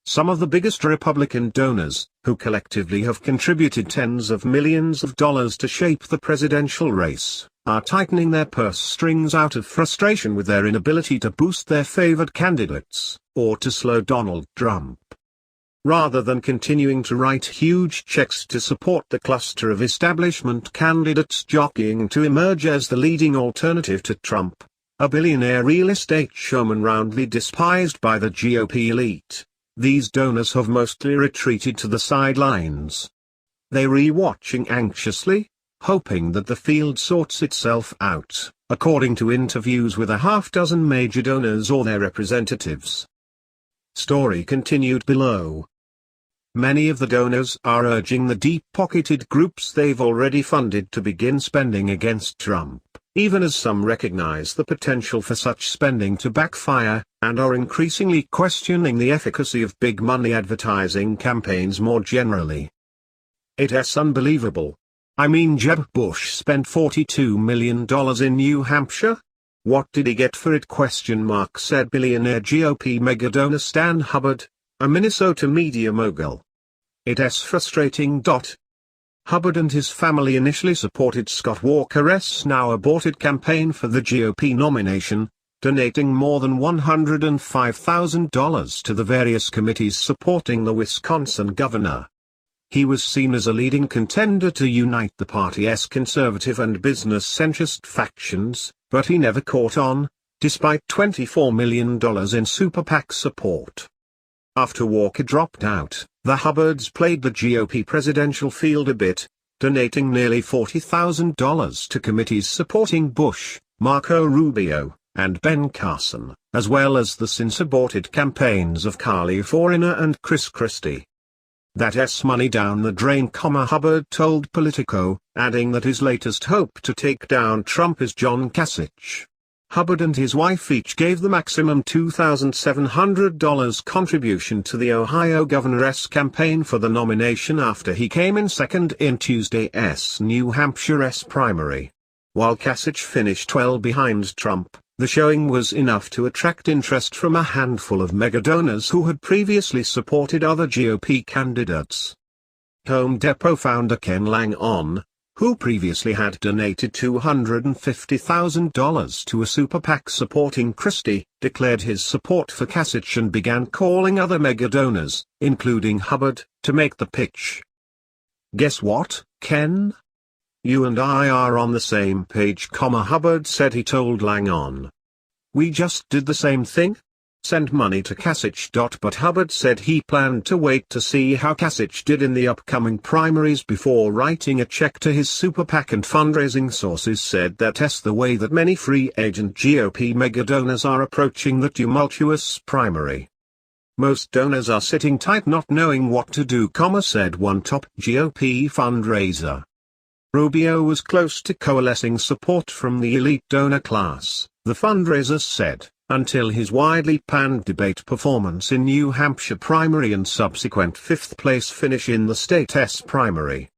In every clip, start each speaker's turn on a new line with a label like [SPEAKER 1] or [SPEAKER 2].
[SPEAKER 1] Some of the biggest Republican donors, who collectively have contributed tens of millions of dollars to shape the presidential race, are tightening their purse strings out of frustration with their inability to boost their favored candidates, or to slow Donald Trump. Rather than continuing to write huge checks to support the cluster of establishment candidates jockeying to emerge as the leading alternative to Trump, a billionaire real estate showman roundly despised by the GOP elite, these donors have mostly retreated to the sidelines. They're re-watching anxiously, hoping that the field sorts itself out, according to interviews with a half-dozen major donors or their representatives. Story continued below. Many of the donors are urging the deep-pocketed groups they've already funded to begin spending against Trump, even as some recognize the potential for such spending to backfire, and are increasingly questioning the efficacy of big-money advertising campaigns more generally. It's unbelievable. I mean, Jeb Bush spent $42 million in New Hampshire? What did he get for it? Said billionaire GOP megadonor Stan Hubbard, a Minnesota media mogul. It's frustrating. Hubbard and his family initially supported Scott Walker's now aborted campaign for the GOP nomination, donating more than $105,000 to the various committees supporting the Wisconsin governor. He was seen as a leading contender to unite the party's conservative and business-centrist factions, but he never caught on, despite $24 million in super PAC support. After Walker dropped out, the Hubbards played the GOP presidential field a bit, donating nearly $40,000 to committees supporting Bush, Marco Rubio, and Ben Carson, as well as the since-aborted campaigns of Carly Fiorina and Chris Christie. That's money down the drain, Hubbard told Politico, adding that his latest hope to take down Trump is John Kasich. Hubbard and his wife each gave the maximum $2,700 contribution to the Ohio governor's campaign for the nomination after he came in second in Tuesday's New Hampshire's primary. While Kasich finished well behind Trump, the showing was enough to attract interest from a handful of megadonors who had previously supported other GOP candidates. Home Depot founder Ken Lang-on, who previously had donated $250,000 to a super PAC supporting Christie, declared his support for Kasich and began calling other megadonors, including Hubbard, to make the pitch. Guess what, Ken? You and I are on the same page, Hubbard said. He told Lang-on. We just did the same thing? Send money to Kasich. But Hubbard said he planned to wait to see how Kasich did in the upcoming primaries before writing a check to his super PAC, and fundraising sources said that's the way that many free agent GOP megadonors are approaching the tumultuous primary. Most donors are sitting tight not knowing what to do, said one top GOP fundraiser. Rubio was close to coalescing support from the elite donor class, the fundraiser said, until his widely panned debate performance in New Hampshire primary and subsequent fifth-place finish in the state's primary.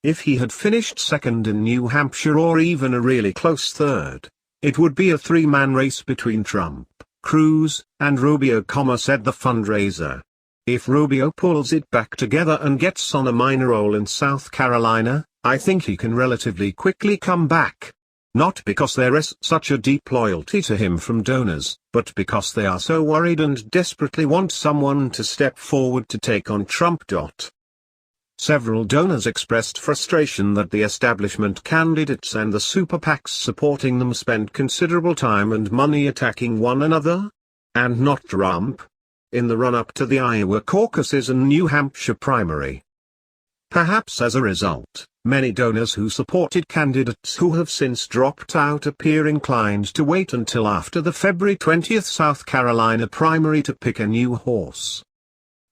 [SPEAKER 1] If he had finished second in New Hampshire or even a really close third, it would be a three-man race between Trump, Cruz, and Rubio, said the fundraiser. If Rubio pulls it back together and gets on a minor roll in South Carolina, I think he can relatively quickly come back. Not because there is such a deep loyalty to him from donors, but because they are so worried and desperately want someone to step forward to take on Trump. Several donors expressed frustration that the establishment candidates and the super PACs supporting them spend considerable time and money attacking one another, and not Trump, in the run-up to the Iowa caucuses and New Hampshire primary. Perhaps as a result, many donors who supported candidates who have since dropped out appear inclined to wait until after the February 20 South Carolina primary to pick a new horse.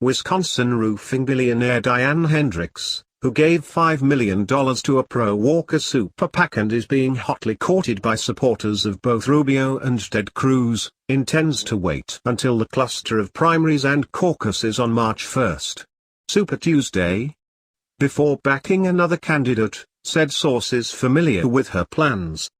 [SPEAKER 1] Wisconsin roofing billionaire Diane Hendricks, who gave $5 million to a pro-Walker super PAC and is being hotly courted by supporters of both Rubio and Ted Cruz, intends to wait until the cluster of primaries and caucuses on March 1, Super Tuesday, before backing another candidate, said sources familiar with her plans.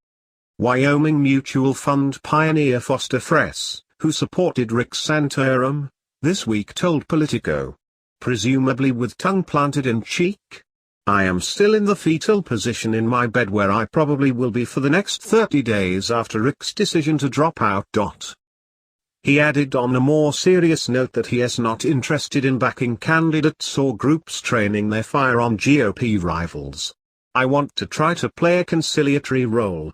[SPEAKER 1] Wyoming mutual fund pioneer Foster Fress, who supported Rick Santorum, This Week told Politico. Presumably with tongue planted in cheek. I am still in the fetal position in my bed where I probably will be for the next 30 days after Rick's decision to drop out. He added on a more serious note that he is not interested in backing candidates or groups training their fire on GOP rivals. I want to try to play a conciliatory role.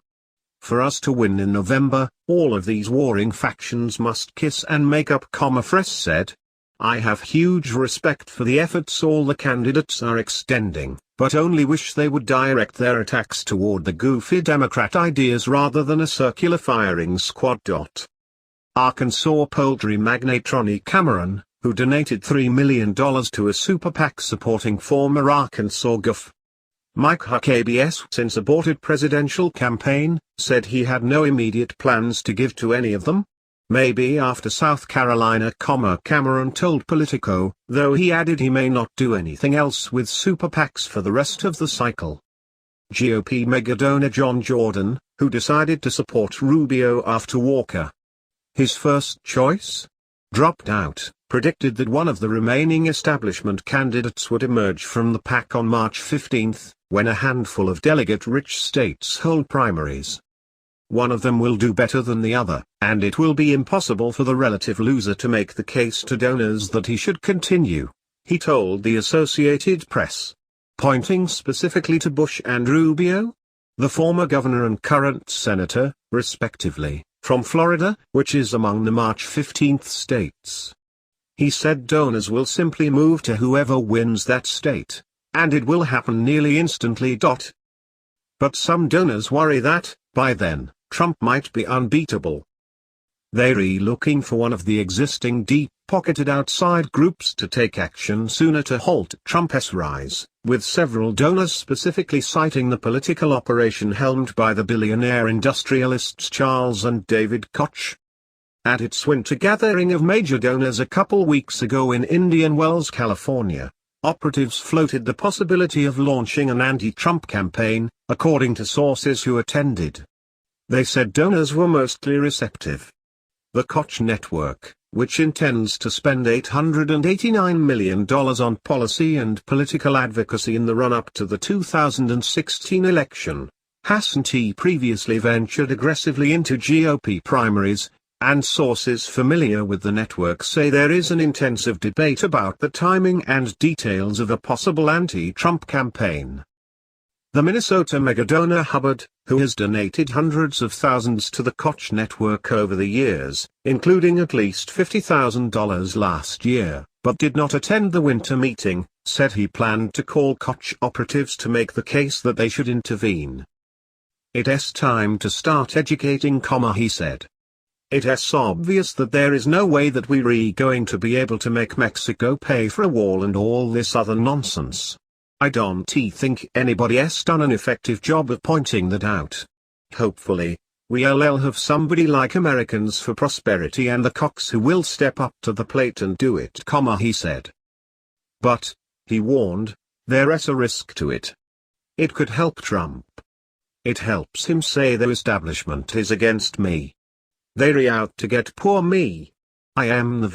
[SPEAKER 1] For us to win in November, all of these warring factions must kiss and make up. Fress said. I have huge respect for the efforts all the candidates are extending, but only wish they would direct their attacks toward the goofy Democrat ideas rather than a circular firing squad. Arkansas poultry magnate Ronnie Cameron, who donated $3 million to a super PAC supporting former Arkansas Gov. Mike Huckabee's since aborted presidential campaign, said he had no immediate plans to give to any of them. Maybe after South Carolina, Cameron told Politico, though he added he may not do anything else with super PACs for the rest of the cycle. GOP megadonor John Jordan, who decided to support Rubio after Walker, his first choice, dropped out, predicted that one of the remaining establishment candidates would emerge from the PAC on March 15, when a handful of delegate-rich states hold primaries. One of them will do better than the other, and it will be impossible for the relative loser to make the case to donors that he should continue, he told the Associated Press. Pointing specifically to Bush and Rubio, the former governor and current senator, respectively, from Florida, which is among the March 15 states. He said donors will simply move to whoever wins that state, and it will happen nearly instantly. But some donors worry that, by then, Trump might be unbeatable. They're looking for one of the existing deep-pocketed outside groups to take action sooner to halt Trump's rise, with several donors specifically citing the political operation helmed by the billionaire industrialists Charles and David Koch. At its winter gathering of major donors a couple weeks ago in Indian Wells, California, operatives floated the possibility of launching an anti-Trump campaign, according to sources who attended. They said donors were mostly receptive. The Koch network, which intends to spend $889 million on policy and political advocacy in the run-up to the 2016 election, hasn't previously ventured aggressively into GOP primaries, and sources familiar with the network say there is an intensive debate about the timing and details of a possible anti-Trump campaign. The Minnesota megadonor Hubbard, who has donated hundreds of thousands to the Koch network over the years, including at least $50,000 last year, but did not attend the winter meeting, said he planned to call Koch operatives to make the case that they should intervene. It's time to start educating, he said. It's obvious that there is no way that we're going to be able to make Mexico pay for a wall and all this other nonsense. I don't think anybody's done an effective job of pointing that out. Hopefully, we'll have somebody like Americans for Prosperity and the Cox who will step up to the plate and do it, he said. But, he warned, there's a risk to it. It could help Trump. It helps him say the establishment is against me. They're out to get poor me. I am the victim.